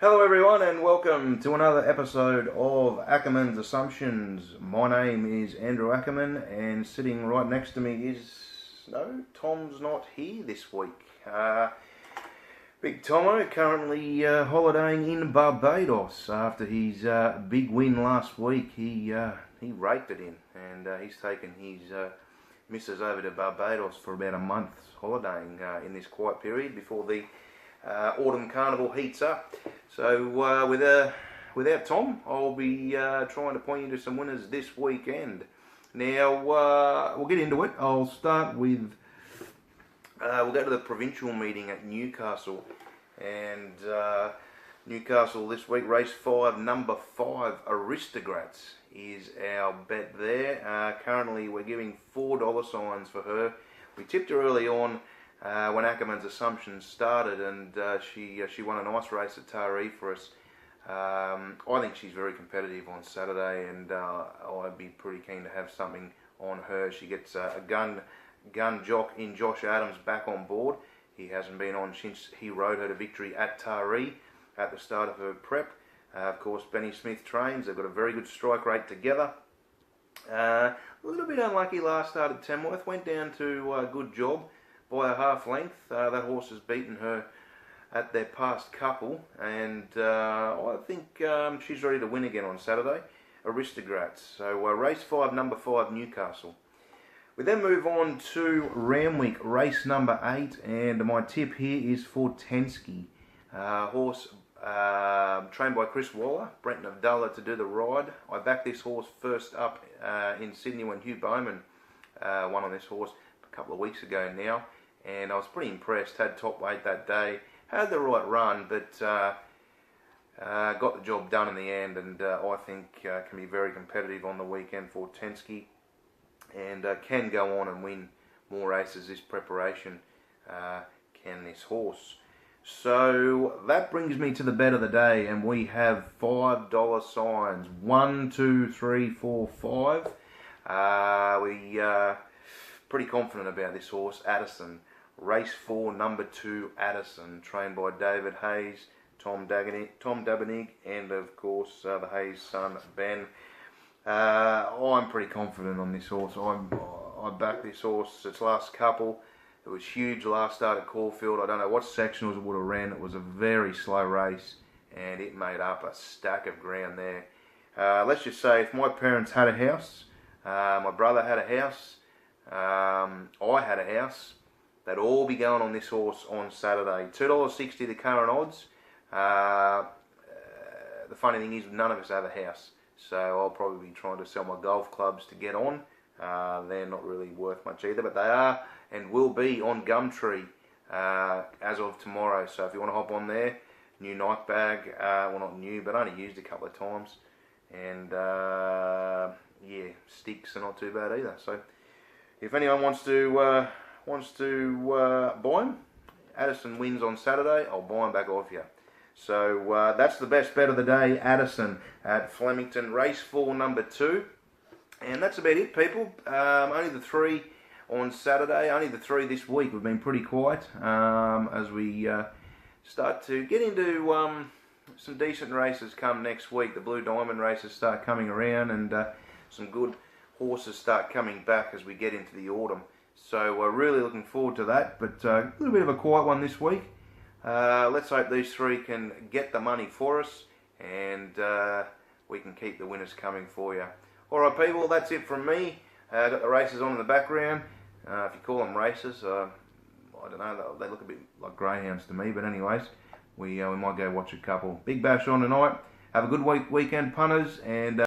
Hello everyone and welcome to another episode of Ackermans Assumptions. My name is Andrew Ackerman and sitting right next to me is... No, Tom's not here this week. Big Tomo currently holidaying in Barbados after his big win last week. He raked it in and he's taken his missus over to Barbados for about a month holidaying in this quiet period before the autumn carnival heats up. So without Tom, I'll be trying to point you to some winners this weekend. Now we'll get into it. I'll start with we'll go to the provincial meeting at Newcastle, and Newcastle this week, race 5, number 5, Aristocrats is our bet there. Currently we're giving $4 signs for her. We tipped her early on when Ackermans Assumptions started, and she won a nice race at Taree for us. I think she's very competitive on Saturday, and I'd be pretty keen to have something on her. She gets a gun jock in Josh Adams back on board. He hasn't been on since he rode her to victory at Taree at the start of her prep. Of course, Benny Smith trains. They've got a very good strike rate together. A little bit unlucky last start at Tamworth. Went down to a good job by a half length. That horse has beaten her at their past couple, and I think she's ready to win again on Saturday. Aristocrats. So race 5, number 5, Newcastle. We then move on to Ramwick, race number 8, and my tip here is for Tensky. Horse trained by Chris Waller, Brenton of Dulla to do the ride. I backed this horse first up in Sydney when Hugh Bowman won on this horse a couple of weeks ago now, and I was pretty impressed. Had top weight that day, had the right run, but got the job done in the end, and I think can be very competitive on the weekend for Tensky, and can go on and win more races this preparation, can this horse. So that brings me to the bet of the day, and we have $5 signs. 1, 2, 3, 4, 5. We pretty confident about this horse, Addison. Race 4, number 2, Addison, trained by David Hayes, Tom Dabenig, and of course the Hayes son, Ben. I'm pretty confident on this horse. I backed this horse its last couple. It was huge last start at Caulfield. I don't know what sectionals it would have ran. It was a very slow race, and it made up a stack of ground there. Let's just say if my parents had a house, my brother had a house, I had a house, they'd all be going on this horse on Saturday. $2.60 the current odds. The funny thing is none of us have a house, so I'll probably be trying to sell my golf clubs to get on. They're not really worth much either, but they are and will be on Gumtree as of tomorrow. So if you want to hop on there, new night bag, well not new, but only used a couple of times, and yeah, sticks are not too bad either. So if anyone wants to buy them, Addison wins on Saturday, I'll buy them back off you. So that's the best bet of the day, Addison at Flemington, race 4, number 2. And that's about it, people. Only the 3 on Saturday, only the 3 this week. We've been pretty quiet as we start to get into some decent races come next week. The Blue Diamond races start coming around, and some good horses start coming back as we get into the autumn. So we're really looking forward to that, but a little bit of a quiet one this week. Let's hope these 3 can get the money for us, and we can keep the winners coming for you. Alright people, that's it from me. Got the races on in the background. If you call them races, I don't know, they look a bit like greyhounds to me, but anyways, we might go watch a couple. Big bash on tonight. Have a good weekend, punters, and